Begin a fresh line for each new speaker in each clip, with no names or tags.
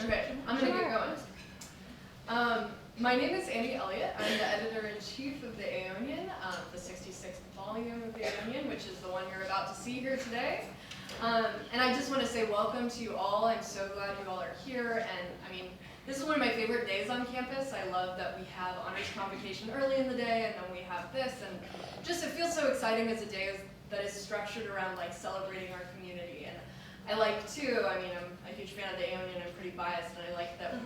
Okay, I'm gonna get going. My name is Annie Elliott. I'm the editor-in-chief of the Aonian, the 66th volume of the Aonian, which is the one you're about to see here today. And I just want to say welcome to you all. I'm so glad you all are here. And I mean, this is one of my favorite days on campus. I love that we have honors convocation early in the day, and then we have this. And just it feels so exciting as a day that is structured around like celebrating our community. And I like too, I mean, I'm a huge fan of the Aonian. I'm pretty biased, and I like that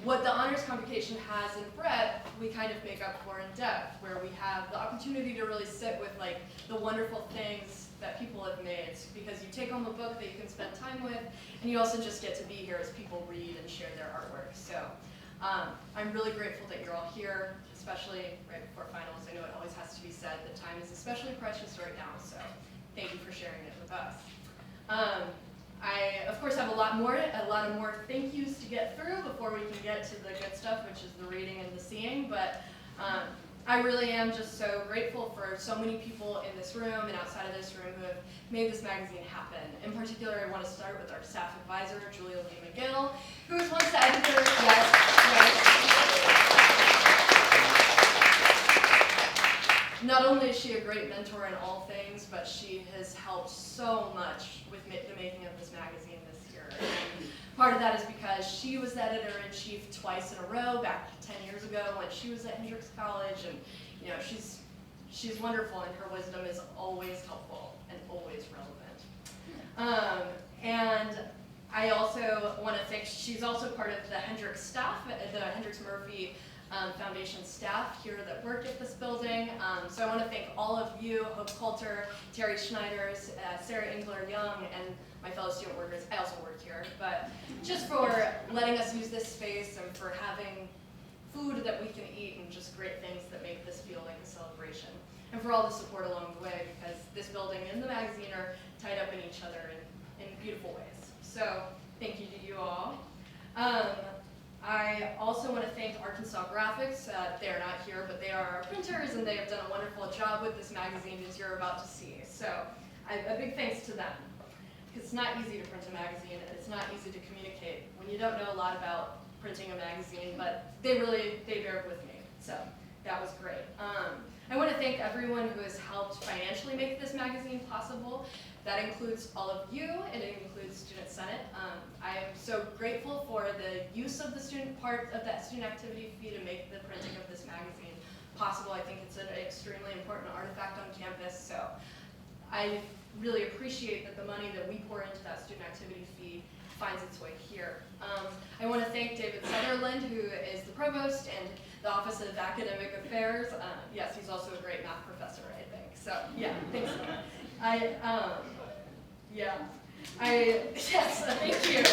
what the honors convocation has in breadth, we kind of make up for in depth, where we have the opportunity to really sit with like the wonderful things that people have made, because you take home a book that you can spend time with, and you also just get to be here as people read and share their artwork. So I'm really grateful that you're all here, especially right before finals. I know it always has to be said that time is especially precious right now, so thank you for sharing it with us. I, of course, have a lot of more thank yous to get through before we can get to the good stuff, which is the reading and the seeing, but I really am just so grateful for so many people in this room and outside of this room who have made this magazine happen. In particular, I want to start with our staff advisor, Julia Lee McGill, who is once the editor. Not only is she a great mentor in all things, but she has helped so much with the making of this magazine this year. And part of that is because she was the editor-in-chief twice in a row back 10 years ago when she was at Hendrix College, and you know she's wonderful, and her wisdom is always helpful and always relevant. And I also want to thank, she's also part of the Hendrix staff, the Hendrix Murphy Foundation staff here that work at this building. So I want to thank all of you, Hope Coulter, Terry Schneiders, Sarah Engler-Young, and my fellow student workers. I also work here, but just for letting us use this space and for having food that we can eat and just great things that make this feel like a celebration. And for all the support along the way, because this building and the magazine are tied up in each other in beautiful ways. So thank you to you all. I also want to thank Arkansas Graphics. They are not here, but they are our printers, and they have done a wonderful job with this magazine, as you're about to see. So a big thanks to them. It's not easy to print a magazine, and it's not easy to communicate when you don't know a lot about printing a magazine, but they bared with me. So that was great. I want to thank everyone who has helped financially make this magazine possible. That includes all of you, and it includes Student Senate. I am so grateful for the use of the student part of that student activity fee to make the printing of this magazine possible. I think it's an extremely important artifact on campus, so I really appreciate that the money that we pour into that student activity fee finds its way here. I want to thank David Sutherland, who is the provost and the Office of Academic Affairs. Yes, he's also a great math professor, I think. So yeah, thanks. Yes, thank you.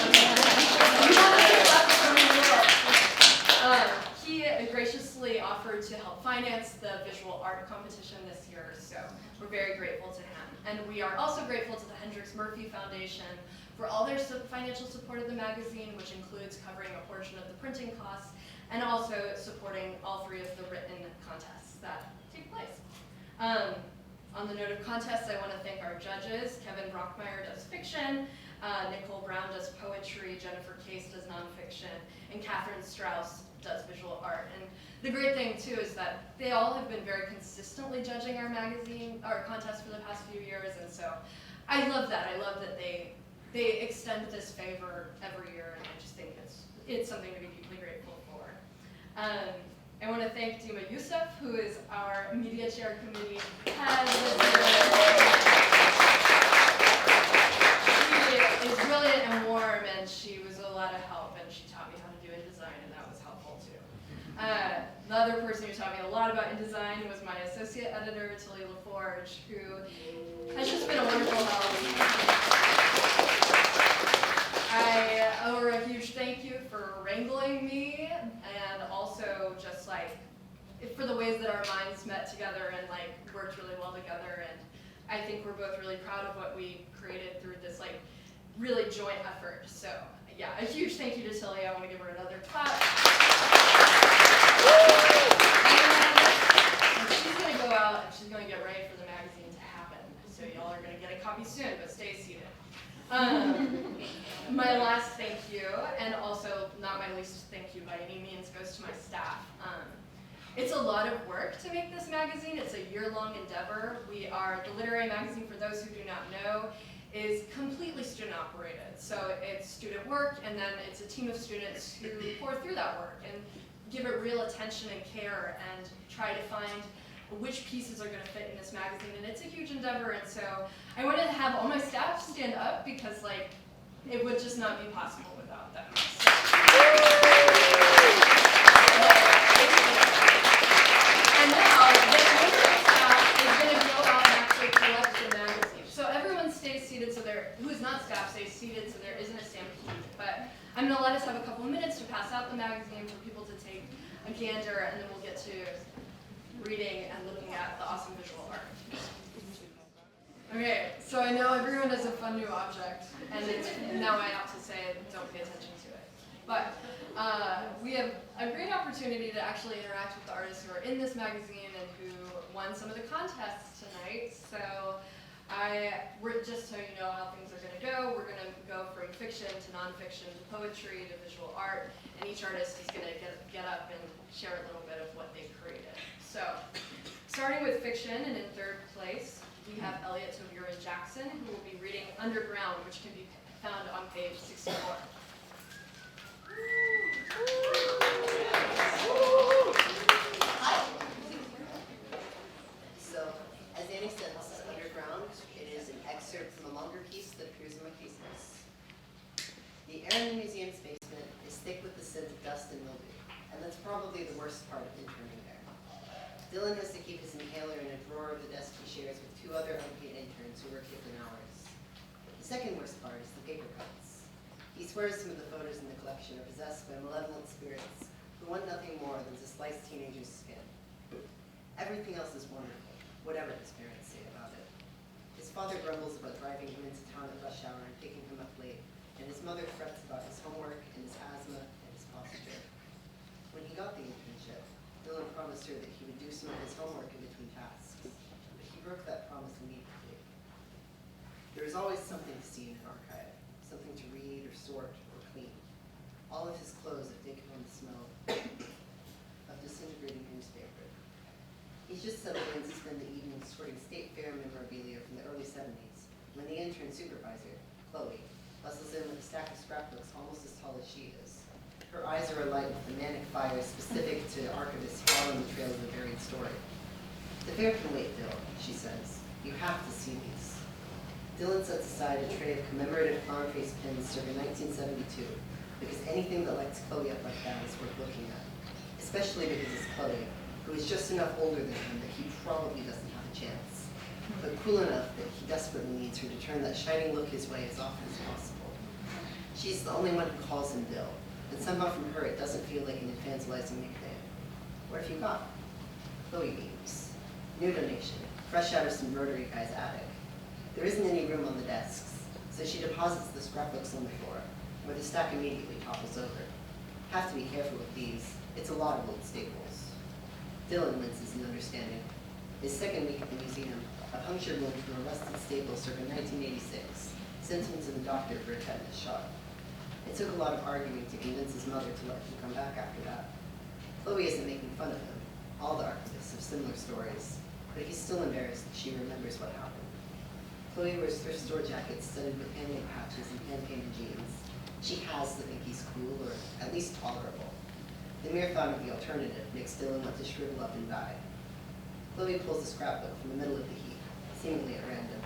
He graciously offered to help finance the visual art competition this year, so we're very grateful to him. And we are also grateful to the Hendrix Murphy Foundation for all their financial support of the magazine, which includes covering a portion of the printing costs and also supporting all three of the written contests that take place. On the note of contests, I want to thank our judges. Kevin Brockmeyer does fiction, Nicole Brown does poetry, Jennifer Case does nonfiction, and Catherine Strauss does visual art. And the great thing too is that they all have been very consistently judging our contest for the past few years, and so I love that. I love that they extend this favor every year, and I just think it's something to be deeply grateful for. I want to thank Dima Youssef, who is our media chair committee head. She is brilliant and warm, and she was a lot of help, and she taught me how to do InDesign, and that was helpful too. The other person who taught me a lot about InDesign was my associate editor, Tilly LaForge, who has just been a wonderful help. I owe her a huge thank you for wrangling me, and also just like for the ways that our minds met together and like worked really well together. And I think we're both really proud of what we created through this like really joint effort. So yeah, a huge thank you to Tilly. I want to give her another clap. And she's going to go out and she's going to get ready for the magazine to happen. So y'all are going to get a copy soon, but stay seated. my last thank you, and also not my least thank you by any means, goes to my staff. It's a lot of work to make this magazine. It's a year-long endeavor. We are, the literary magazine, for those who do not know, is completely student-operated. So it's student work, and then it's a team of students who pour through that work and give it real attention and care and try to find which pieces are going to fit in this magazine. And it's a huge endeavor, and so I wanted to have all my staff stand up because, like, it would just not be possible without them. So. And now, the staff is going to go out and actually collect the magazine. So everyone stays seated, so who's not staff stays seated, so there isn't a stampede. But I'm going to let us have a couple of minutes to pass out the magazine for people to take a gander, and then we'll get to reading and looking at the awesome visual art. Okay, so I know everyone has a fun new object, and now I have to say don't pay attention to it. But we have a great opportunity to actually interact with the artists who are in this magazine and who won some of the contests tonight. So just so you know how things are going to go, we're going to go from fiction to nonfiction to poetry to visual art, and each artist is going to get up and share a little bit of what they created. So, starting with fiction, and in third place, we have Elliot Toburin Jackson, who will be reading Underground, which can be found on page 64.
Hi. So, as Annie said, this is Underground. It is an excerpt from a longer piece that appears in my thesis. The air in the museum's basement is thick with the scent of dust and mildew, and that's probably the worst part of interning there. Dylan has to keep his inhaler in a drawer of the desk he shares with two other unpaid interns who work different hours. The second worst part is the paper cuts. He swears some of the photos in the collection are possessed by malevolent spirits who want nothing more than to slice teenagers' skin. Everything else is wonderful, whatever his parents say about it. His father grumbles about driving him into town at rush hour and picking him up late, and his mother frets about his homework and his asthma and his posture. When he got the internship, Dylan promised her that he would do some of his homework in between tasks, but he broke that promise immediately. There is always something to see in an archive, something to read or sort or clean. All of his clothes have taken on the smell of disintegrating newspaper. He's just settled in to spend the evening sorting state fair memorabilia from the early 70s, when the intern supervisor, Chloe, bustles in with a stack of scrapbooks almost as tall as she is. Her eyes are alight with the manic fire specific to archivists following the trail of a buried story. The fair can wait, Bill, she says. You have to see these. Dylan sets aside a tray of commemorative clown-face pins circa 1972, because anything that lights Chloe up like that is worth looking at, especially because it's Chloe, who is just enough older than him that he probably doesn't have a chance, but cool enough that he desperately needs her to turn that shining look his way as often as possible. She's the only one who calls him Bill, but somehow from her it doesn't feel like an infantilizing nickname. What have you got? Chloe beams. New donation, fresh out of some Rotary guy's attic. There isn't any room on the desks, so she deposits the scrapbooks on the floor, where the stack immediately topples over. Have to be careful with these. It's a lot of old staples. Dylan winces in understanding. His second week at the museum, a puncture wound from a rusted staple circa 1986, sent him to the doctor for a tetanus shot. It took a lot of arguing to convince his mother to let him come back after that. Chloe isn't making fun of him. All the archivists have similar stories, but he's still embarrassed that she remembers what happened. Chloe wears thrift store jackets studded with handmade patches and hand-painted jeans. She has to think he's cool, or at least tolerable. The mere thought of the alternative makes Dylan want to shrivel up and die. Chloe pulls a scrapbook from the middle of the heap, seemingly at random.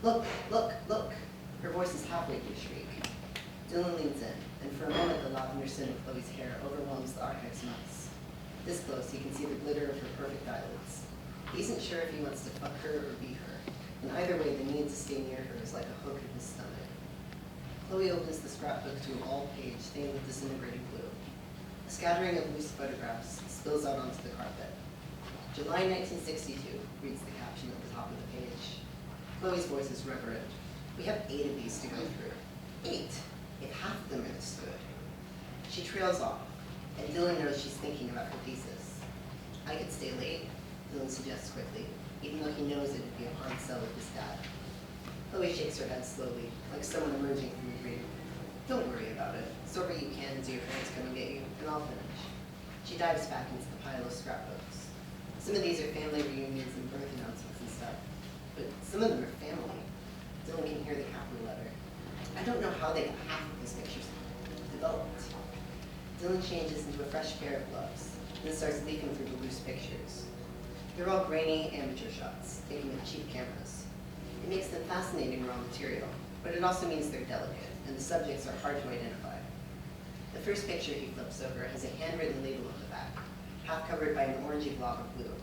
Look, look, look! Her voice is halfway to a shriek. Dylan leans in, and for a moment the lavender scent of Chloe's hair overwhelms the archive's nuts. This close, he can see the glitter of her perfect eyelids. He isn't sure if he wants to fuck her or be her, and either way the need to stay near her is like a hook in his stomach. Chloe opens the scrapbook to an all-page stained with disintegrating blue. A scattering of loose photographs spills out onto the carpet. July 1962, reads the caption at the top of the page. Chloe's voice is reverent. We have 8 of these to go through. 8, if half of them are this good. She trails off, and Dylan knows she's thinking about her thesis. I could stay late, Dylan suggests quickly, even though he knows it would be a hard sell with his dad. Chloe shakes her head slowly, like someone emerging from a dream. Don't dives back into the pile of scrapbooks. Some of these are family reunions and birth announcements and stuff, but some of them are family. Dylan can hear the capital letter. I don't know how they got half of these pictures developed. Dylan changes into a fresh pair of gloves, and then starts leafing through the loose pictures. They're all grainy amateur shots, taken with cheap cameras. It makes them fascinating raw material, but it also means they're delicate, and the subjects are hard to identify. The first picture he flips over has a handwritten label on the back, half covered by an orangey blob of blue.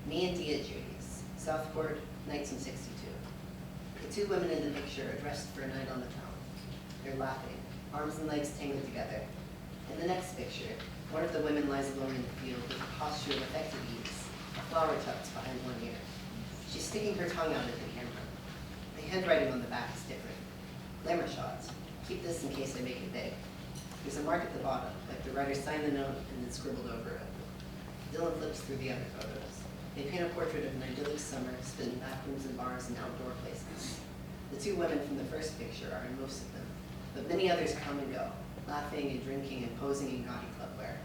Me and Dia Judy's, Southport, 1962. The two women in the picture are dressed for a night on the town. They're laughing, arms and legs tangled together. In the next picture, one of the women lies alone in the field with a posture of affected ease, a flower tucked behind one ear. She's sticking her tongue out at the camera. The handwriting on the back is different. Glamour shots. Keep this in case I make it big. There's a mark at the bottom, like the writer signed the note and then scribbled over it. Dylan flips through the other photos. They paint a portrait of an idyllic summer spent in back rooms and bars and outdoor places. The two women from the first picture are in most of them, but many others come and go, laughing and drinking and posing in gaudy clubwear.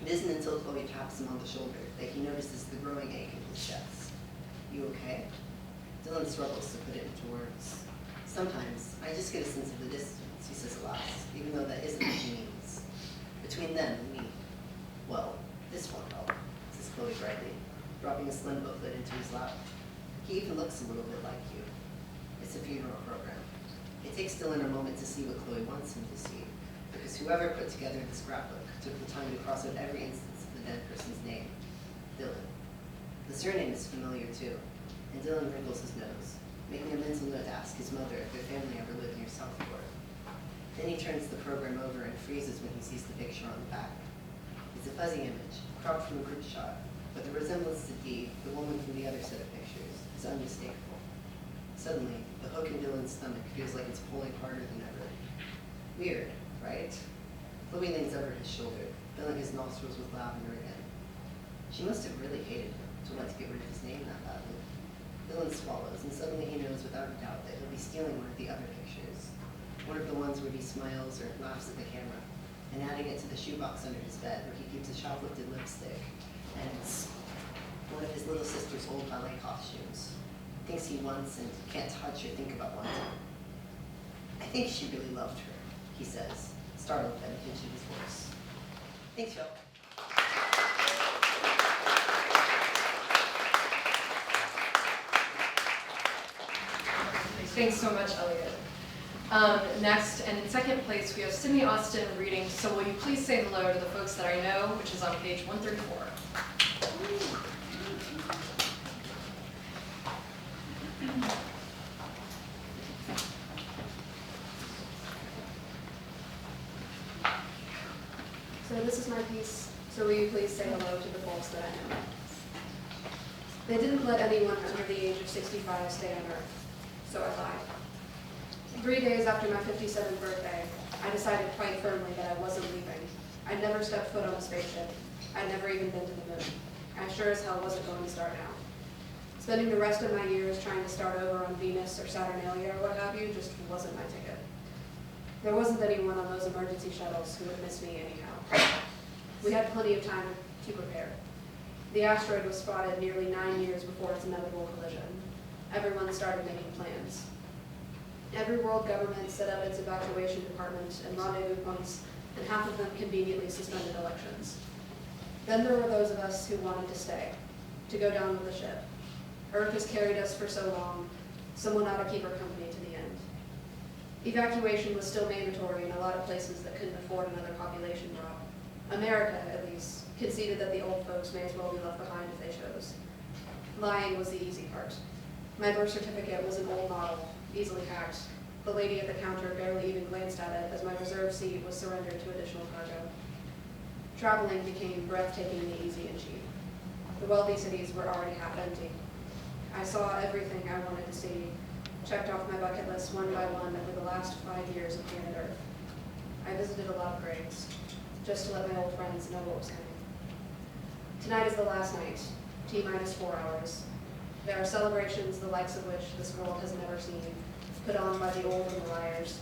It isn't until Chloe taps him on the shoulder that he notices the growing ache in his chest. You okay? Dylan struggles to put it into words. Sometimes, I just get a sense of the distance, he says at last, even though that isn't what he means. Between them and me. Well, this won't help, says Chloe brightly, dropping a slim booklet into his lap. He even looks a little bit like you. It's a funeral program. It takes Dylan a moment to see what Chloe wants him to see, because whoever put together the scrapbook took the time to cross out every instance of the dead person's name. Dylan. The surname is familiar too, and Dylan wrinkles his nose, making a mental note to ask his mother if their family ever lived near Southport. Then he turns the program over and freezes when he sees the picture on the back. It's a fuzzy image, cropped from a group shot, but the resemblance to Dee, the woman from the other set of pictures, is unmistakable. Suddenly, the hook in Dylan's stomach feels like it's pulling harder than ever. Weird, right? Chloe leans over his shoulder, filling his nostrils with lavender again. She must have really hated him to want to get rid of his name that badly. Dylan swallows, and suddenly he knows without a doubt that he'll be stealing one of the other pictures. One of the ones where he smiles or laughs at the camera, and adding it to the shoebox under his bed where he keeps a shoplifted lipstick. And it's one of his little sister's old ballet costumes. Things he wants and can't touch or think about wanting. I think she really loved her, he says, startled by the pitch of his voice. Thanks, Phil.
Thanks so much, Elliot. Next, and in second place, we have Sydney Austin reading So Will You Please Say Hello to the Folks That I Know, which is on page 134.
So this is my piece. So will you please say hello to the folks that I know? They didn't let anyone under the age of 65 stay on Earth, so I lied. 3 days after my 57th birthday, I decided quite firmly that I wasn't leaving. I'd never stepped foot on a spaceship. I'd never even been to the moon. I sure as hell wasn't going to start now. Spending the rest of my years trying to start over on Venus or Saturnalia or what have you just wasn't my ticket. There wasn't anyone on those emergency shuttles who would miss me anyhow. We had plenty of time to prepare. The asteroid was spotted nearly 9 years before its inevitable collision. Everyone started making plans. Every world government set up its evacuation department and rendezvous points, and half of them conveniently suspended elections. Then there were those of us who wanted to stay, to go down with the ship. Earth has carried us for so long, someone ought to keep her company to the end. Evacuation was still mandatory in a lot of places that couldn't afford another population drop. America, at least, conceded that the old folks may as well be left behind if they chose. Lying was the easy part. My birth certificate was an old model, easily hacked. The lady at the counter barely even glanced at it as my reserve seat was surrendered to additional cargo. Traveling became breathtakingly easy and cheap. The wealthy cities were already half empty. I saw everything I wanted to see, checked off my bucket list one by one over the last 5 years of planet Earth. I visited a lot of graves, just to let my old friends know what was coming. Tonight is the last night, T-minus 4 hours. There are celebrations the likes of which this world has never seen, put on by the old and the liars.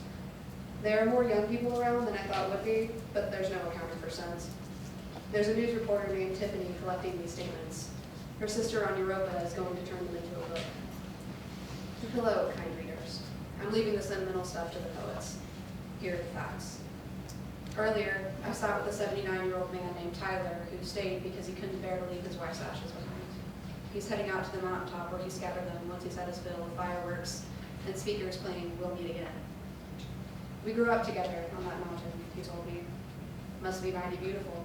There are more young people around than I thought would be, but there's no accounting for sense. There's a news reporter named Tiffany collecting these statements. Her sister on Europa is going to turn them into a book. Hello, kind readers. I'm leaving the sentimental stuff to the poets. Here are the facts. Earlier, I sat with a 79-year-old man named Tyler who stayed because he couldn't bear to leave his wife's ashes behind. He's heading out to the mountaintop where he scattered them once he's had his fill of fireworks and speakers playing "We'll Meet Again." We grew up together on that mountain, he told me. Must be mighty beautiful.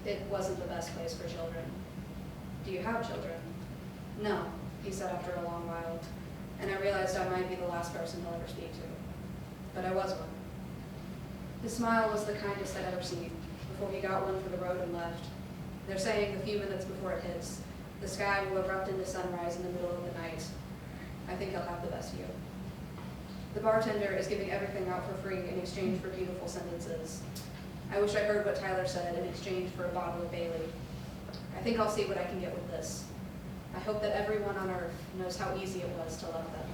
It wasn't the best place for children. Do you have children? No, he said after a long while, and I realized I might be the last person he'll ever speak to. But I was one. His smile was the kindest I'd ever seen before he got one for the road and left. They're saying a few minutes before it hits, the sky will erupt into sunrise in the middle of the night. I think he'll have the best view. The bartender is giving everything out for free in exchange for beautiful sentences. I wish I heard what Tyler said in exchange for a bottle of Bailey. I think I'll see what I can get with this. I hope that everyone on earth knows how easy it was to love them.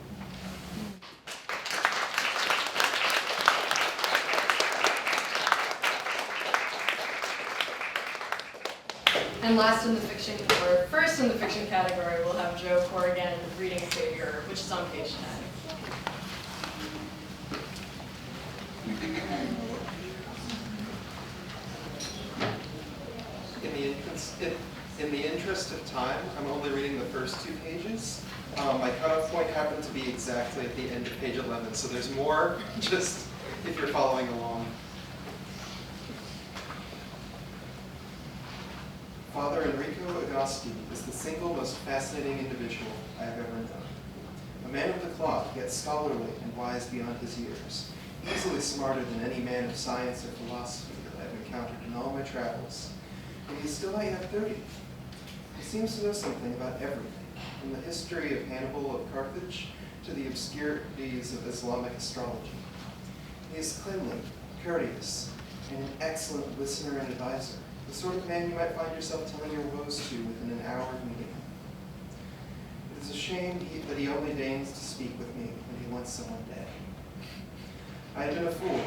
And last in the fiction, or first in the fiction category, we'll have Joe Corrigan reading Savior, which is on page 10.
In the interest of time, I'm only reading the first 2 pages. My cutoff point happened to be exactly at the end of page 11, so there's more, just if you're following along. Father Enrico Agasti is the single most fascinating individual I have ever known. A man of the cloth, yet scholarly and wise beyond his years, easily smarter than any man of science or philosophy that I've encountered in all my travels. And he's still not yet 30. He seems to know something about everything, from the history of Hannibal of Carthage to the obscurities of Islamic astrology. He is cleanly, courteous, and an excellent listener and advisor, the sort of man you might find yourself telling your woes to within an hour of meeting him. It is a shame that he only deigns to speak with me when he wants someone dead. I had been a fool.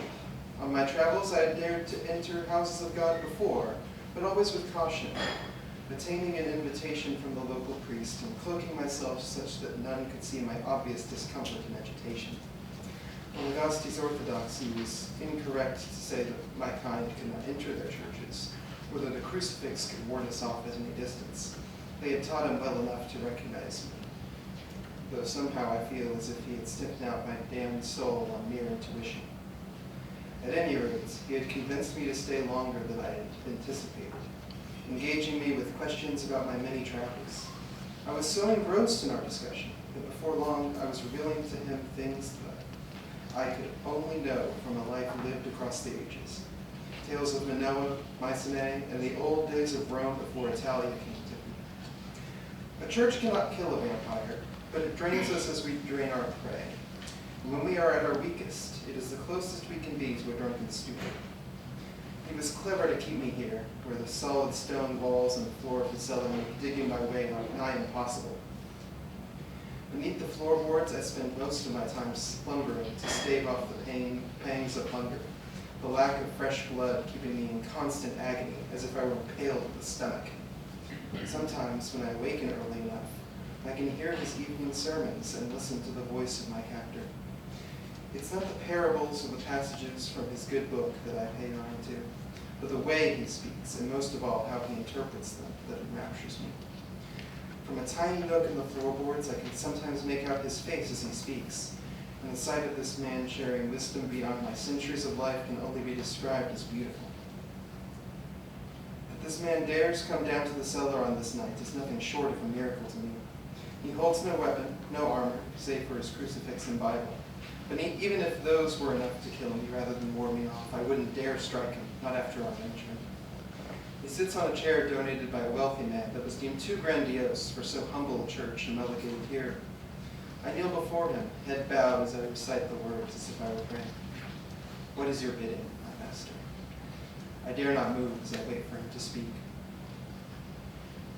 On my travels, I had dared to enter houses of God before, but always with caution, obtaining an invitation from the local priest and cloaking myself such that none could see my obvious discomfort and agitation. On Agasti's orthodoxy, it was incorrect to say that my kind could not enter their churches, or that a crucifix could ward us off at any distance. They had taught him well enough to recognize me, though somehow I feel as if he had sniffed out my damned soul on mere intuition. At any rate, he had convinced me to stay longer than I had anticipated, engaging me with questions about my many travels. I was so engrossed in our discussion that before long I was revealing to him things that I could only know from a life lived across the ages. Tales of Manoa, Mycenae, and the old days of Rome before Italia came to me. A church cannot kill a vampire, but it drains us as we drain our prey. And when we are at our weakest, it is the closest we can be to a drunken stupor. He was clever to keep me here, where the solid stone walls and the floor of the cellar made digging my way nigh impossible. Beneath the floorboards, I spent most of my time slumbering to stave off the pangs of hunger, the lack of fresh blood keeping me in constant agony, as if I were impaled with the stomach. Sometimes, when I awaken early enough, I can hear his evening sermons and listen to the voice of my captor. It's not the parables or the passages from his good book that I pay mind to, but the way he speaks, and most of all, how he interprets them, that enraptures me. From a tiny nook in the floorboards, I can sometimes make out his face as he speaks, and the sight of this man sharing wisdom beyond my centuries of life can only be described as beautiful. That this man dares come down to the cellar on this night is nothing short of a miracle to me. He holds no weapon, no armor, save for his crucifix and Bible. But even if those were enough to kill me rather than ward me off, I wouldn't dare strike him, not after our arrangement. He sits on a chair donated by a wealthy man that was deemed too grandiose for so humble a church and relegated here. I kneel before him, head bowed as I recite the words as if I were praying. What is your bidding, my master? I dare not move as I wait for him to speak.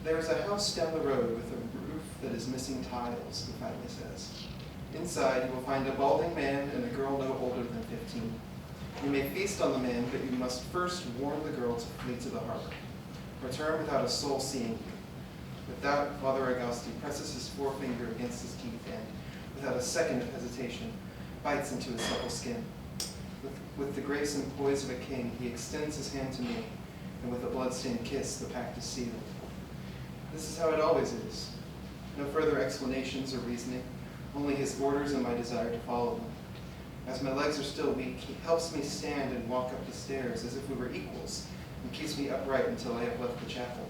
There is a house down the road with a roof that is missing tiles, he finally says. Inside, you will find a balding man and a girl no older than 15. You may feast on the man, but you must first warn the girl to flee to the harbor. Return without a soul seeing you. With that, Father Agasti presses his forefinger against his teeth and, without a second of hesitation, bites into his supple skin. With the grace and poise of a king, he extends his hand to me, and with a blood-stained kiss, the pact is sealed. This is how it always is. No further explanations or reasoning, only his orders and my desire to follow them. As my legs are still weak, he helps me stand and walk up the stairs as if we were equals, and keeps me upright until I have left the chapel.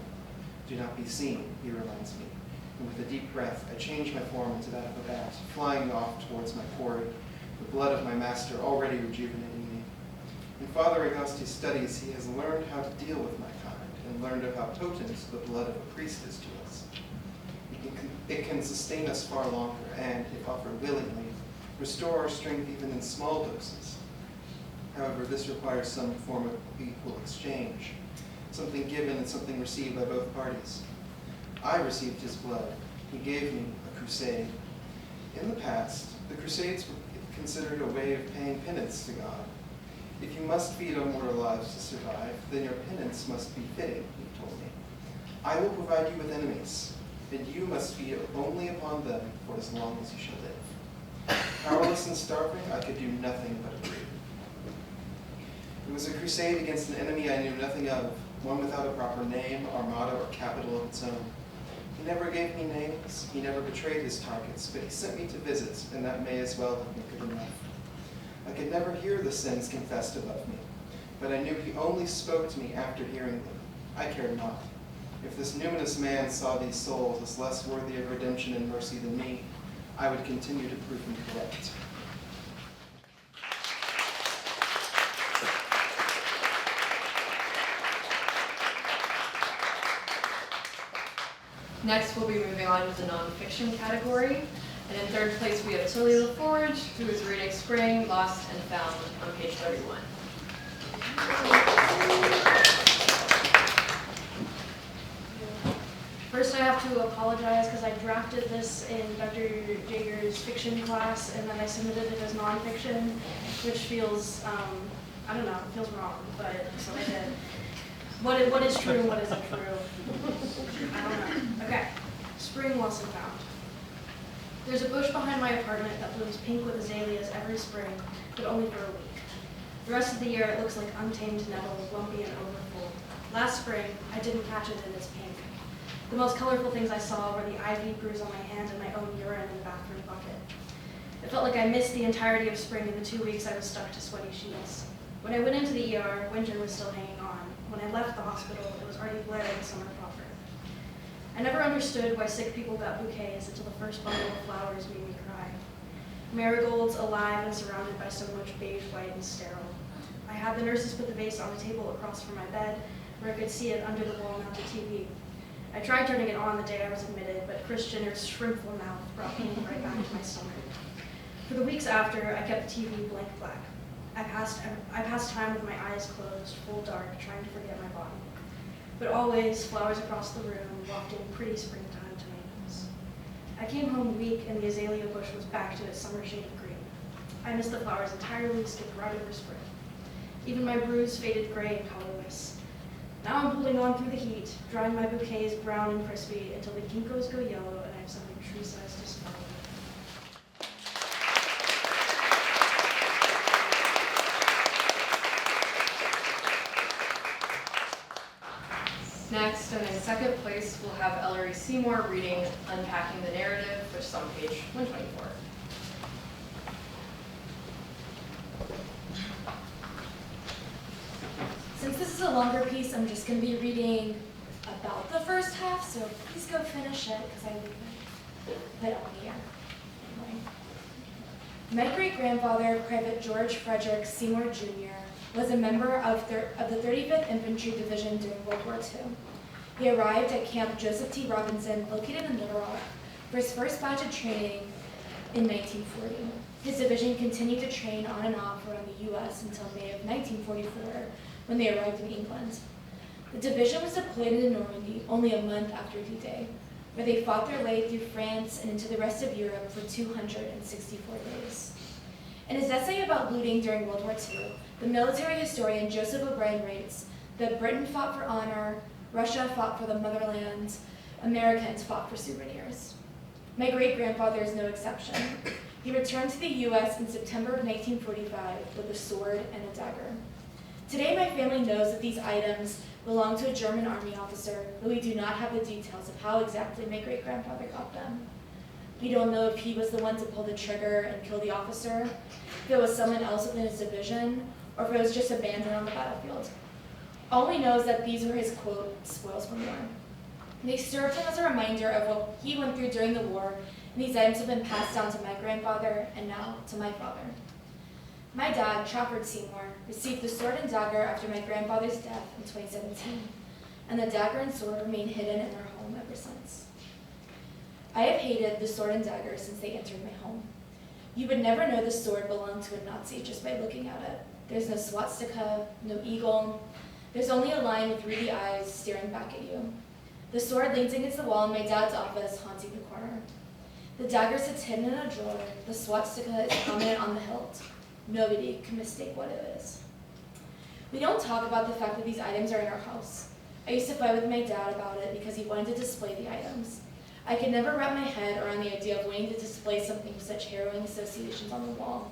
Do not be seen, he reminds me, and with a deep breath, I change my form into that of a bat, flying off towards my quarry, the blood of my master already rejuvenating me. In Father Agasti's studies, he has learned how to deal with my kind, and learned of how potent the blood of a priest is to us. It can sustain us far longer, and, if offered willingly, restore our strength even in small doses. However, this requires some form of equal exchange, something given and something received by both parties. I received his blood. He gave me a crusade. In the past, the crusades were considered a way of paying penance to God. If you must feed on mortal lives to survive, then your penance must be fitting, he told me. I will provide you with enemies, and you must feed only upon them for as long as you shall live. Powerless and starving, I could do nothing but agree. It was a crusade against an enemy I knew nothing of, one without a proper name, armada, or capital of its own. He never gave me names, he never betrayed his targets, but he sent me to visit, and that may as well have been good enough. I could never hear the sins confessed above me, but I knew he only spoke to me after hearing them. I cared not. If this numinous man saw these souls as less worthy of redemption and mercy than me, I would continue to prove him correct.
Next, we'll be moving on to the nonfiction category. And in third place, we have Tilly LaForge, who is reading Spring, Lost and Found on page 31.
First, I have to apologize because I drafted this in Dr. Jager's fiction class, and then I submitted it as nonfiction, which feels, I don't know, it feels wrong, but so I did. What is true and what isn't true? I don't know. Okay, Spring, Lost and Found. There's a bush behind my apartment that blooms pink with azaleas every spring, but only for a week. The rest of the year, it looks like untamed nettle, lumpy and overfull. Last spring, I didn't catch it in its pink. The most colorful things I saw were the ivy bruise on my hand and my own urine in the bathroom bucket. It felt like I missed the entirety of spring in the 2 weeks I was stuck to sweaty sheets. When I went into the ER, winter was still hanging on. When I left the hospital, it was already blaring summer proper. I never understood why sick people got bouquets until the first bundle of flowers made me cry. Marigolds, alive and surrounded by so much beige, white, and sterile. I had the nurses put the vase on the table across from my bed, where I could see it under the wall-mounted TV. I tried turning it on the day I was admitted, but Chris Jenner's shrimpful mouth brought pain right back to my stomach. For the weeks after, I kept the TV blank black. I passed time with my eyes closed, full dark, trying to forget my body. But always, flowers across the room, wafting pretty springtime tomatoes. I came home weak, and the azalea bush was back to its summer shade of green. I missed the flowers entirely, skipped right over spring. Even my bruise faded gray and colorless. Now I'm holding on through the heat, drying my bouquets brown and crispy until the ginkgos go yellow and I have something tree-sized to smell.
Next, and in second place, we'll have Ellery Seymour reading Unpacking the Narrative, which is on page 124.
Since this is a longer piece, I'm just going to be reading about the first half, so please go finish it, because I put it on here. Anyway. My great-grandfather, Private George Frederick Seymour Jr., was a member of the 35th Infantry Division during World War II. He arrived at Camp Joseph T. Robinson, located in Little Rock, for his first batch of training in 1940. His division continued to train on and off around the U.S. until May of 1944, when they arrived in England. The division was deployed into Normandy only a month after D-Day, where they fought their way through France and into the rest of Europe for 264 days. In his essay about looting during World War II, the military historian Joseph O'Brien writes that Britain fought for honor, Russia fought for the motherland, Americans fought for souvenirs. My great-grandfather is no exception. He returned to the U.S. in September of 1945 with a sword and a dagger. Today, my family knows that these items belong to a German army officer, but we do not have the details of how exactly my great-grandfather got them. We don't know if he was the one to pull the trigger and kill the officer, if it was someone else within his division, or if it was just abandoned on the battlefield. All we know is that these were his, quote, spoils from war. They served him as a reminder of what he went through during the war, and these items have been passed down to my grandfather and now to my father. My dad, Trafford Seymour, received the sword and dagger after my grandfather's death in 2017, and the dagger and sword remain hidden in our home ever since. I have hated the sword and dagger since they entered my home. You would never know the sword belonged to a Nazi just by looking at it. There's no swastika, no eagle. There's only a line with ruby eyes staring back at you. The sword leans against the wall in my dad's office, haunting the corner. The dagger sits hidden in a drawer. The swastika is prominent on the hilt. Nobody can mistake what it is. We don't talk about the fact that these items are in our house. I used to fight with my dad about it because he wanted to display the items. I could never wrap my head around the idea of wanting to display something with such harrowing associations on the wall.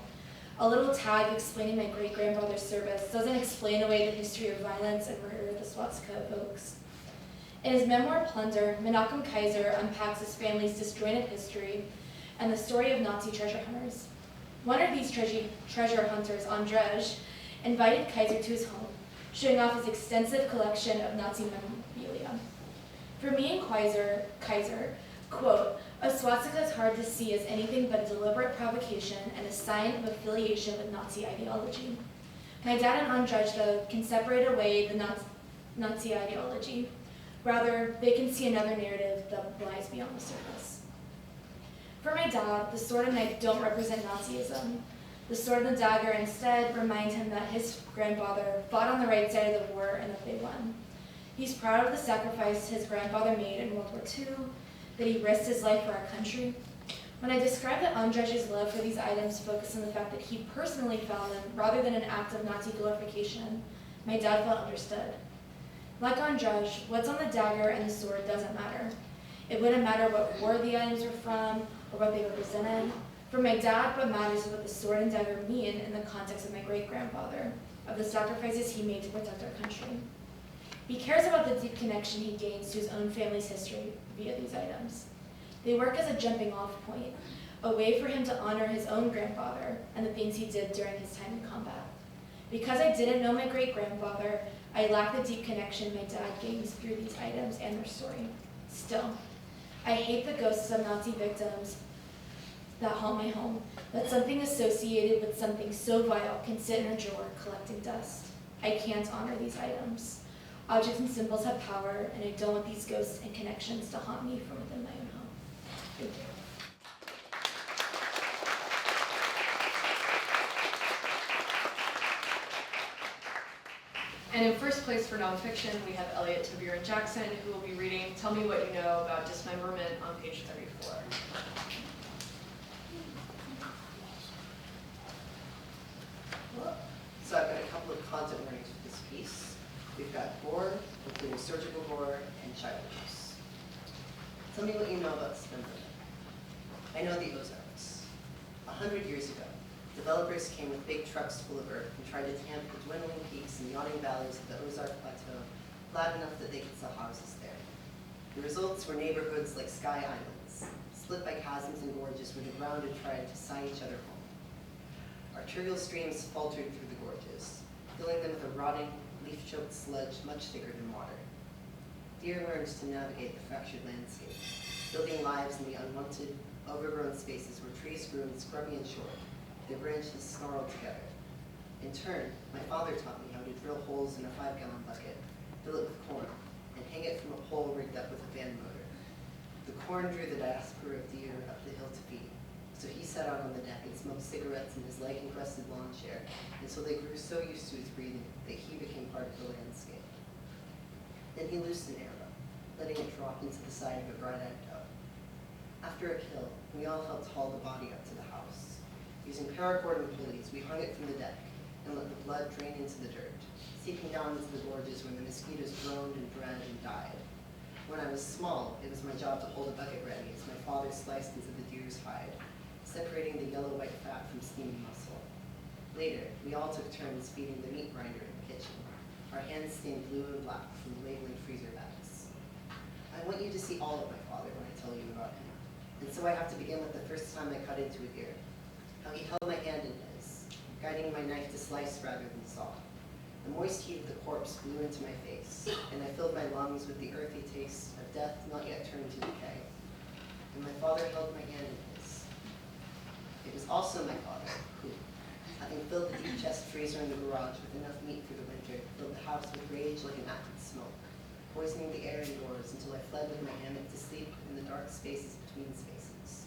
A little tag explaining my great-grandfather's service doesn't explain away the history of violence and murder the swastika evokes. In his memoir, Plunder, Menachem Kaiser unpacks his family's disjointed history and the story of Nazi treasure hunters. One of these treasure hunters, Andrzej, invited Kaiser to his home, showing off his extensive collection of Nazi memorabilia. For me and Kaiser, quote, a swastika is hard to see as anything but a deliberate provocation and a sign of affiliation with Nazi ideology. My dad and Andrzej, though, can separate away the Nazi ideology. Rather, they can see another narrative that lies beyond the surface. For my dad, the sword and knife don't represent Nazism. The sword and the dagger instead remind him that his grandfather fought on the right side of the war and that they won. He's proud of the sacrifice his grandfather made in World War II, that he risked his life for our country. When I describe that Andrzej's love for these items focused on the fact that he personally found them rather than an act of Nazi glorification, my dad felt understood. Like Andrzej, what's on the dagger and the sword doesn't matter. It wouldn't matter what war the items were from or what they represented. For my dad, what matters is what the sword and dagger mean in the context of my great-grandfather, of the sacrifices he made to protect our country. He cares about the deep connection he gains to his own family's history via these items. They work as a jumping-off point, a way for him to honor his own grandfather and the things he did during his time in combat. Because I didn't know my great-grandfather, I lack the deep connection my dad gains through these items and their story. Still, I hate the ghosts of Nazi victims that haunt my home, but something associated with something so vital can sit in a drawer collecting dust. I can't honor these items. Objects and symbols have power, and I don't want these ghosts and connections to haunt me from within my own home. Thank you.
And in first place for nonfiction, we have Elliot Tabiran Jackson, who will be reading Tell Me What You Know About Dismemberment on page 34.
So I've got a couple of content warnings for this piece. We've got gore, including surgical gore, and child abuse. Tell me what you know about dismemberment. I know the Ozarks. 100 years ago, developers came with big trucks full of earth and tried to tamp the dwindling peaks and yawning valleys of the Ozark Plateau flat enough that they could sell houses there. The results were neighborhoods like Sky Islands, split by chasms and gorges where the ground had tried to sign each other home. Arterial streams faltered through the gorges, filling them with a rotting, leaf-choked sludge much thicker than water. Deer learned to navigate the fractured landscape, building lives in the unwanted, overgrown spaces where trees grew in scrubby and short, their branches snarled together. In turn, my father taught me how to drill holes in a 5-gallon bucket, fill it with corn, and hang it from a pole rigged up with a fan motor. The corn drew the diaspora of deer up the hill to feed, so he sat out on the deck and smoked cigarettes in his light-encrusted lawn chair until they grew so used to his breathing that he became part of the landscape. Then he loosed an arrow, letting it drop into the side of a bright-eyed doe. After a kill, we all helped haul the body up to the house. Using paracord and pulleys, we hung it from the deck and let the blood drain into the dirt, seeping down into the gorges where the mosquitoes groaned and bred and died. When I was small, it was my job to hold a bucket ready as my father sliced into the deer's hide, separating the yellow-white fat from steaming muscle. Later, we all took turns feeding the meat grinder in the kitchen, our hands stained blue and black from labeling freezer bags. I want you to see all of my father when I tell you about him, and so I have to begin with the first time I cut into a deer, how he held my hand in his, guiding my knife to slice rather than saw. The moist heat of the corpse blew into my face, and I filled my lungs with the earthy taste of death not yet turned to decay. And my father held my hand in his. It was also my father who, having filled the deep chest freezer in the garage with enough meat for the winter, filled the house with rage like an acrid smoke, poisoning the air indoors until I fled with my hammock to sleep in the dark spaces between spaces.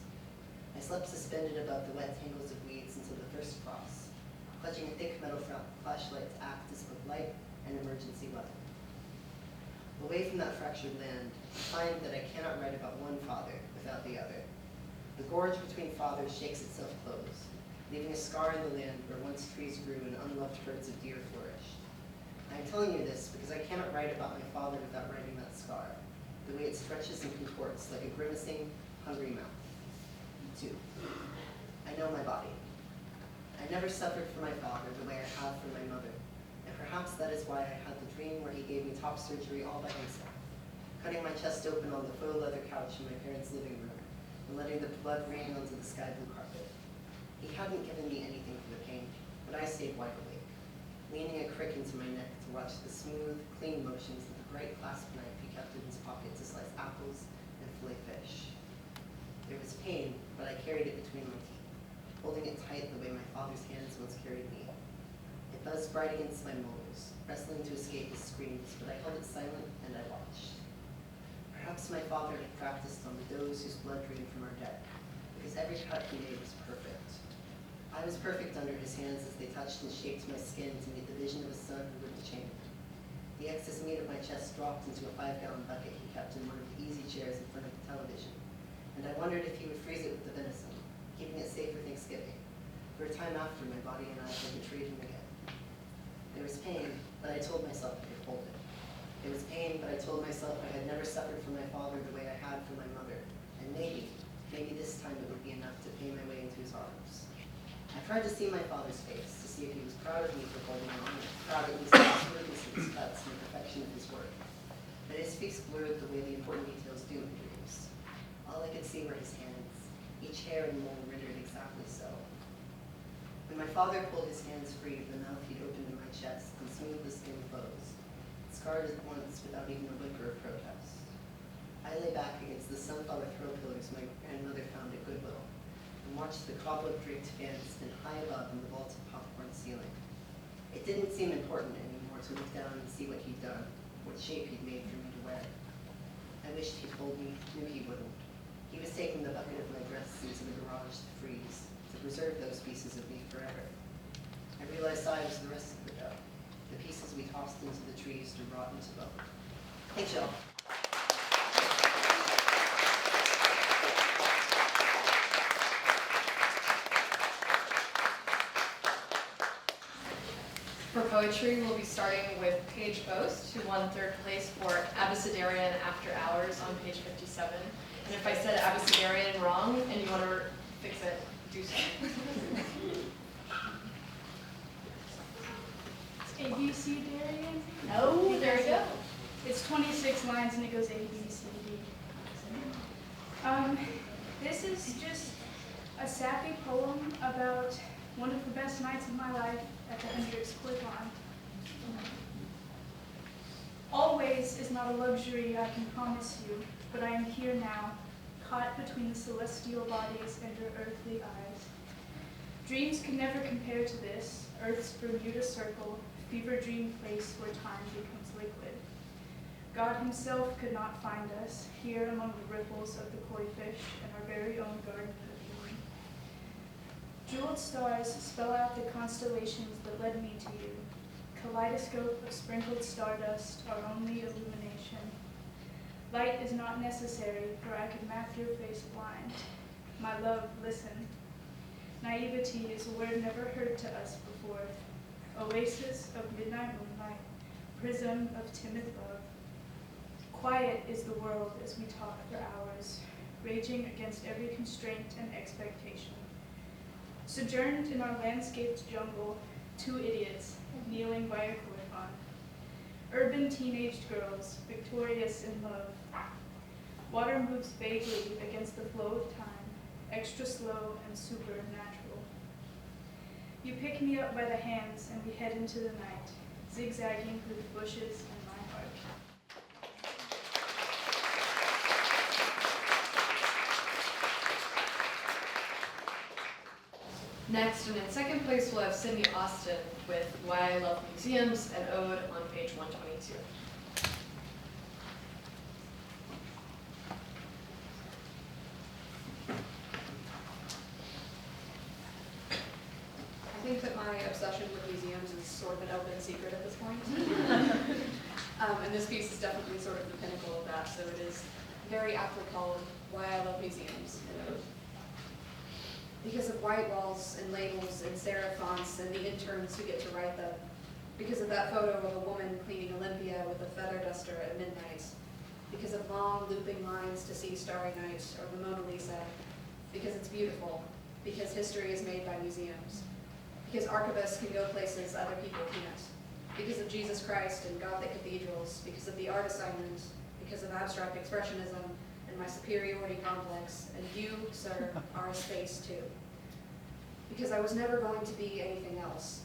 I slept suspended above the wet tangles of weeds until the first frost, clutching a thick metal flashlight to act as both light and emergency weapon. Away from that fractured land, I find that I cannot write about one father without the other. The gorge between fathers shakes itself closed, leaving a scar in the land where once trees grew and unloved herds of deer flourished. I am telling you this because I cannot write about my father without writing that scar, the way it stretches and contorts like a grimacing, hungry mouth. 2. I know my body. I never suffered for my father the way I have for my mother, and perhaps that is why I had the dream where he gave me top surgery all by himself, cutting my chest open on the faux leather couch in my parents' living room, and letting the blood rain onto the sky blue carpet. He hadn't given me anything for the pain, but I stayed wide awake, leaning a crick into my neck to watch the smooth, clean motions of the bright clasp knife he kept in his pocket to slice apples and fillet fish. There was pain, but I carried it between my teeth, holding it tight the way my father's hands once carried me. It buzzed bright against my molars, wrestling to escape his screams, but I held it silent and I watched. Perhaps my father had practiced on the does whose blood drained from our deck, because every cut he made was perfect. I was perfect under his hands as they touched and shaped my skin to meet the vision of a son who lived a chamber. The excess meat of my chest dropped into a 5-gallon bucket he kept in one of the easy chairs in front of the television, and I wondered if he would freeze it with the venison, keeping it safe for Thanksgiving. For a time after, my body and I had betrayed him again. There was pain, but I told myself I could hold it. There was pain, but I told myself I had never suffered for my father the way I had for my mother, and maybe this time it would be enough to pay my way into his arms. I tried to see my father's face, to see if he was proud of me for holding on, proud at least of the smoothness of his cuts and the perfection of his work. But his face blurred the way the important details do in dreams. All I could see were his hands, each hair and mole rendered exactly so. When my father pulled his hands free of the mouth he'd opened in my chest and smoothed the skin closed, it scarred at once without even a whimper of protest. I lay back against the sunflower throw pillars my grandmother found at Goodwill, and watched the cobweb-draped fan spin high above in the vaulted popcorn ceiling. It didn't seem important anymore to look down and see what he'd done, what shape he'd made for me to wear. I wished he'd told me, knew he wouldn't. He was taking the bucket of my dress into the garage to freeze, to preserve those pieces of me forever. I realized I was the rest of the dough, the pieces we tossed into the trees to rot into bone. Thanks, y'all.
For poetry, we'll be starting with Paige Boast, who won 3rd place for Abecedarian After Hours on page 57. And if I said Abecedarian wrong and you want to fix it, do so.
ABC Darian?
Oh, there you go.
It's 26 lines and it goes A, B, C, D. This is just a sappy poem about one of the best nights of my life at the Hendrix clip-on. Always is not a luxury I can promise you, but I am here now, caught between the celestial bodies and your earthly eyes. Dreams can never compare to this, Earth's Bermuda Circle, fever dream place where time becomes liquid. God himself could not find us, here among the ripples of the koi fish and our very own garden of Eden. Jeweled stars spell out the constellations that led me to you. Kaleidoscope of sprinkled stardust, our only illumination. Light is not necessary, for I can map your face blind. My love, listen. Naivety is a word never heard to us before. Oasis of midnight moonlight, prism of timid love. Quiet is the world as we talk for hours, raging against every constraint and expectation. Sojourned in our landscaped jungle, two idiots kneeling by a koi pond. Urban teenaged girls, victorious in love. Water moves vaguely against the flow of time, extra slow and supernatural. You pick me up by the hands and we head into the night, zigzagging through the bushes and my heart.
Next, and in second place, we'll have Sydney Austin with Why I Love Museums, an ode on page 122.
I think that my obsession with museums is sort of an open secret at this point. And this piece is definitely sort of the pinnacle of that, so it is very aptly called Why I Love Museums. Because of white walls and labels and serif fonts and the interns who get to write them. Because of that photo of a woman cleaning Olympia with a feather duster at midnight. Because of long looping lines to see Starry Night or the Mona Lisa. Because it's beautiful. Because history is made by museums. Because archivists can go places other people can't. Because of Jesus Christ and Gothic cathedrals. Because of the art assignment. Because of abstract expressionism and my superiority complex. And you, sir, are a space too. Because I was never going to be anything else.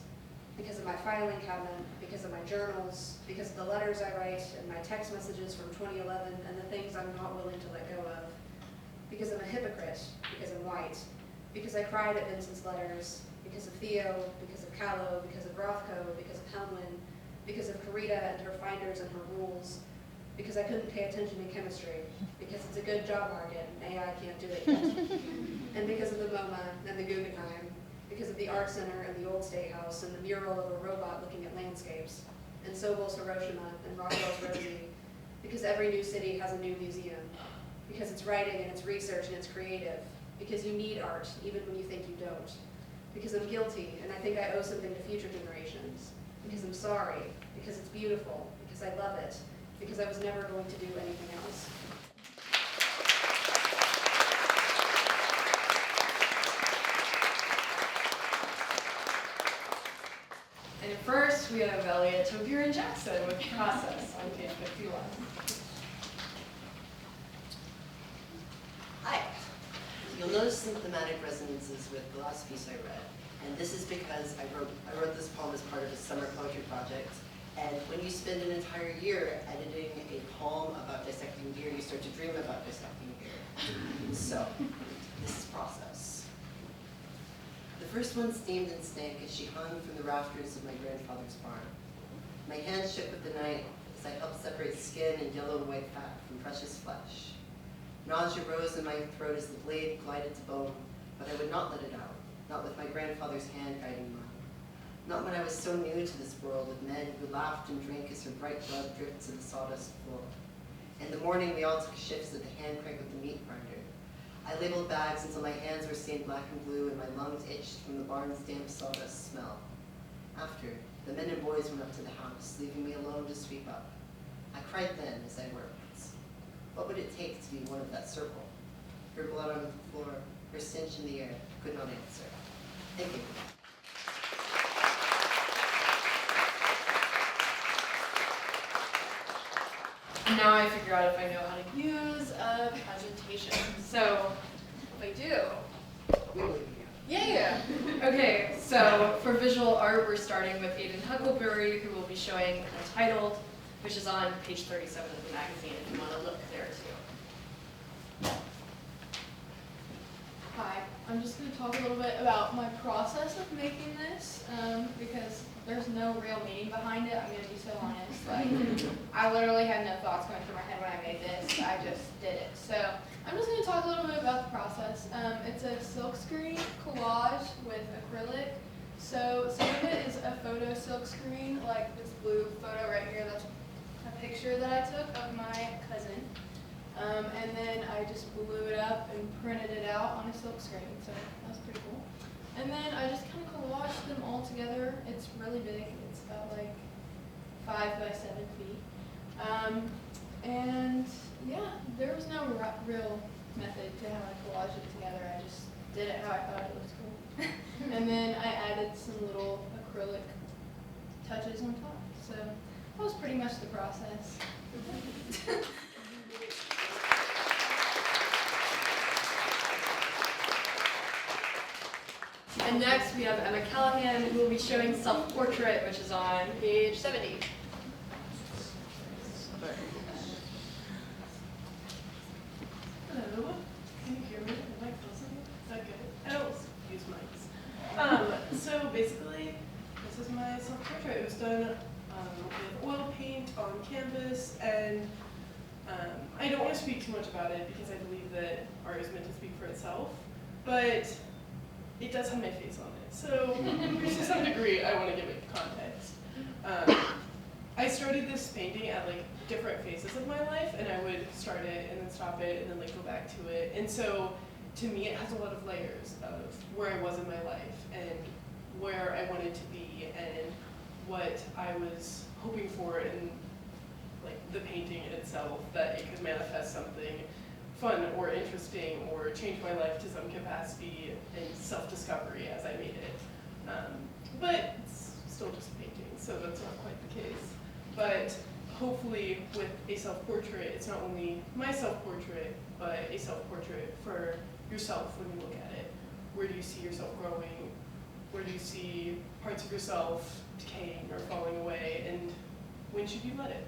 Because of my filing cabinet, because of my journals, because of the letters I write and my text messages from 2011 and the things I'm not willing to let go of. Because I'm a hypocrite, because I'm white, because I cried at Vincent's letters, because of Theo, because of Callow, because of Rothko, because of Helmlin, because of Carita and her finders and her rules, because I couldn't pay attention in chemistry, because it's a good job market and AI can't do it yet, and because of the MoMA and the Guggenheim, because of the Art Center and the Old State House and the mural of a robot looking at landscapes, and Sobel's Hiroshima and Rockwell's Rosie, because every new city has a new museum, because it's writing and it's research and it's creative, because you need art even when you think you don't, because I'm guilty and I think I owe something to future generations, because I'm sorry, because it's beautiful, because I love it, because I was never going to do anything else.
And first, we have Elliot Topier and Jackson with Process on page 51.
Hi. You'll notice some thematic resonances with the last piece I read, and this is because I wrote this poem as part of a summer poetry project. And when you spend an entire year editing a poem about dissecting deer, you start to dream about dissecting deer. So, this is Process. The first one steamed and stank as she hung from the rafters of my grandfather's barn. My hands shook with the night as I helped separate skin and yellow and white fat from precious flesh. Nausea rose in my throat as the blade glided to bone, but I would not let it out, not with my grandfather's hand guiding mine. Not when I was so new to this world of men who laughed and drank as her bright blood dripped to the sawdust floor. In the morning, we all took shifts at the hand crank of the meat grinder. I labeled bags until my hands were stained black and blue and my lungs itched from the barn's damp sawdust smell. After, the men and boys went up to the house, leaving me alone to sweep up. I cried then as I worked. What would it take to be one of that circle? Her blood on the floor, her stench in the air, could not answer. Thank you.
And now I figure out if I know how to use a presentation. So, if I do.
We believe you.
Yeah. Okay, so for visual art, we're starting with Aidan Huckleberry, who will be showing Untitled, which is on page 37 of the magazine if you want to look there too.
Hi, I'm just going to talk a little bit about my process of making this, because there's no real meaning behind it. I'm going to be so honest. Like, I literally had no thoughts going through my head when I made this. I just did it. So I'm just going to talk a little bit about the process. It's a silkscreen collage with acrylic. So some of it is a photo silkscreen, like this blue photo right here. That's a picture that I took of my cousin. And then I just blew it up and printed it out on a silk screen, so that was pretty cool. And then I just kind of collaged them all together. It's really big. It's about like 5 by 7 feet. And yeah, there was no real method to how I collaged it together. I just did it how I thought it was cool. And then I added some little acrylic touches on top. So that was pretty much the process.
And next we have Emma Callahan, who will be showing self-portrait, which is on page 70.
Hello, can you hear me? Am I close enough? Is that good? I don't use mics. So basically, this is my self-portrait. It was done with oil paint on canvas, and I don't want to speak too much about it because I believe that art is meant to speak for itself, but it does have my face on it. So to some degree, I want to give it context. I started this painting at like different phases of my life, and I would start it and then stop it and then like go back to it. And so to me, it has a lot of layers of where I was in my life and where I wanted to be and what I was hoping for in like the painting itself, that it could manifest something fun or interesting or change my life to some capacity and self-discovery as I made it. But it's still just a painting, so that's not quite the case. But hopefully with a self-portrait, it's not only my self-portrait, but a self-portrait for yourself when you look at it. Where do you see yourself growing? Where do you see parts of yourself decaying or falling away? And when should you let it?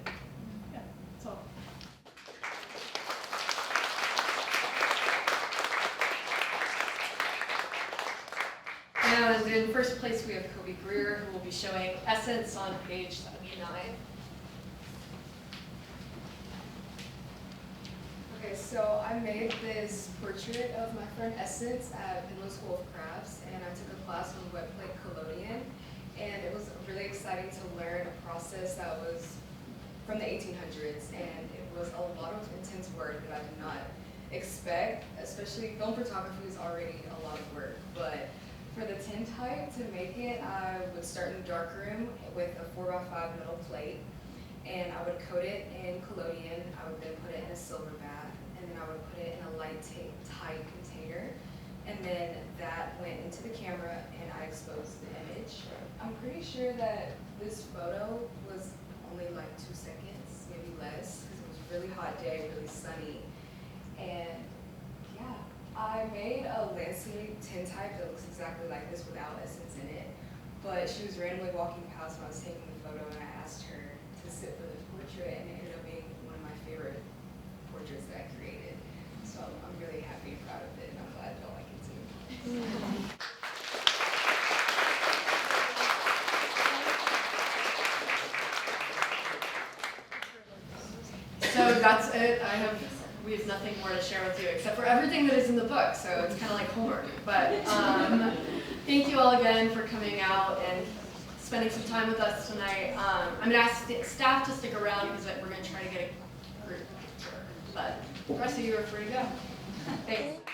Yeah, that's all.
And in first place, we have Kobe Greer, who will be showing Essence on page 79.
Okay, so I made this portrait of my friend Essence at Penland School of Crafts, and I took a class on wet plate collodion, and it was really exciting to learn a process that was from the 1800s, and it was a lot of intense work that I did not expect, especially film photography is already a lot of work, but for the tintype, to make it, I would start in the darkroom with a 4x5 metal plate, and I would coat it in collodion. I would then put it in a silver bath, and then I would put it in a light tight container, and then that went into the camera, and I exposed the image. I'm pretty sure that this photo was only like 2 seconds, maybe less, because it was a really hot day, really sunny, and yeah. I made a landscape tintype that looks exactly like this without Essence in it, but she was randomly walking past when I was taking the photo, and I asked her to sit for the portrait, and it ended up being one of my favorite portraits that I created. So I'm really happy and proud of it, and I'm glad y'all like it too.
So that's it. We have nothing more to share with you except for everything that is in the book, so it's kind of like homework. But thank you all again for coming out and spending some time with us tonight. I'm going to ask staff to stick around because we're going to try to get a group picture. But the rest of you are free to go. Thanks.